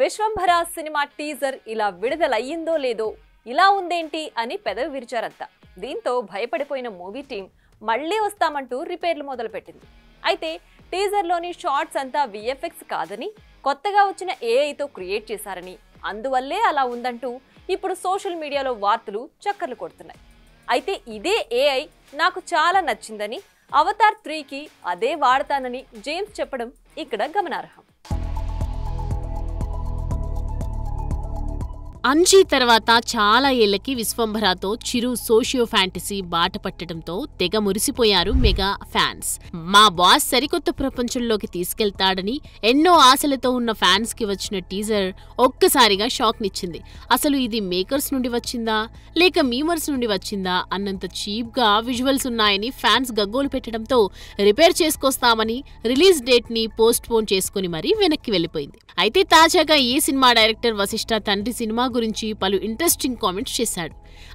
Vishwambhara cinema teaser ఇలా విడుదలయ్యిందో లేదో ఇలా ఉందేంటి అని పెదవి విరిచారంతా. దీంతో భయపడిపోయిన మూవీ టీం మళ్ళీ వస్తామంటూ రిపేర్లు మొదలుపెట్టింది. అయితే టీజర్లోని షార్ట్స్ అంతా విఎఫ్ఎక్స్ కాదని కొత్తగా వచ్చిన ఏఐతో క్రియేట్ చేశారని, అందువల్లే అలా ఉందంటూ ఇప్పుడు సోషల్ మీడియాలో వార్తలు చక్కర్లు కొడుతున్నాయి. అయితే ఇదే ఏఐ నాకు చాలా నచ్చిందని, అవతార్ 3కి అదే వాడతానని జేమ్స్ చెప్పడం ఇక్కడ గమనార్హం. అంజీ తర్వాత చాలా ఏళ్లకి విశ్వంభరతో చిరు సోషియో ఫ్యాంటసీ బాట పట్టడంతో తెగ మురిసిపోయారు మెగా ఫ్యాన్స్. మా బాస్ సరికొత్త ప్రపంచంలోకి తీసుకెళ్తాడని ఎన్నో ఆశలతో ఉన్న ఫ్యాన్స్ కి వచ్చిన టీజర్ ఒక్కసారిగా షాక్ నిచ్చింది. అసలు ఇది మేకర్స్ నుండి వచ్చిందా లేక మీమర్స్ నుండి వచ్చిందా అన్నంత చీప్ గా విజువల్స్ ఉన్నాయని ఫ్యాన్స్ గగ్గోలు పెట్టడంతో రిపేర్ చేసుకొస్తామని రిలీజ్ డేట్ ని పోస్ట్ పోన్ చేసుకుని మరీ వెనక్కి వెళ్లిపోయింది. అయితే తాజాగా ఈ సినిమా డైరెక్టర్ వశిష్ఠ తండ్రి సినిమా గురించి పలు ఇంట్రెస్టింగ్ కామెంట్స్ చేశాడు.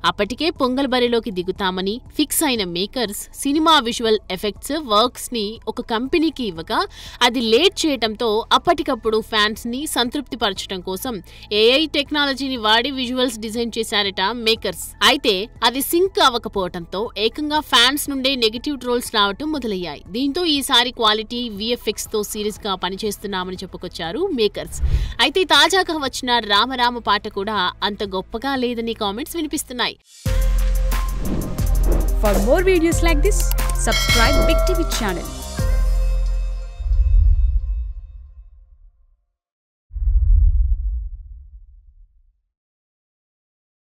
అప్పటికే పొంగల్ బరిలోకి దిగుతామని ఫిక్స్ అయిన makers cinema visual effects works ని ఒక కంపెనీకి ఇవ్వగా అది లేట్ చేయడంతో అప్పటికప్పుడు ఫ్యాన్స్ ని సంతృప్తి పరచడం కోసం ఏఐ టెక్నాలజీని వాడి విజువల్స్ డిజైన్ చేశారట మేకర్స్. అయితే అది సింక్ అవ్వకపోవడంతో ఏకంగా ఫ్యాన్స్ నుండే నెగటివ్ ట్రోల్స్ రావటం మొదలయ్యాయి. దీంతో ఈసారి క్వాలిటీ విఎఫ్ఎక్స్ తో సీరియస్ గా పనిచేస్తున్నామని చెప్పుకొచ్చారు మేకర్స్. అయితే తాజాగా వచ్చిన రామరామ పాట కూడా అంత గొప్పగా లేదని కామెంట్స్ వినిపిస్తున్నాయి. For more videos like this, subscribe Big TV channel.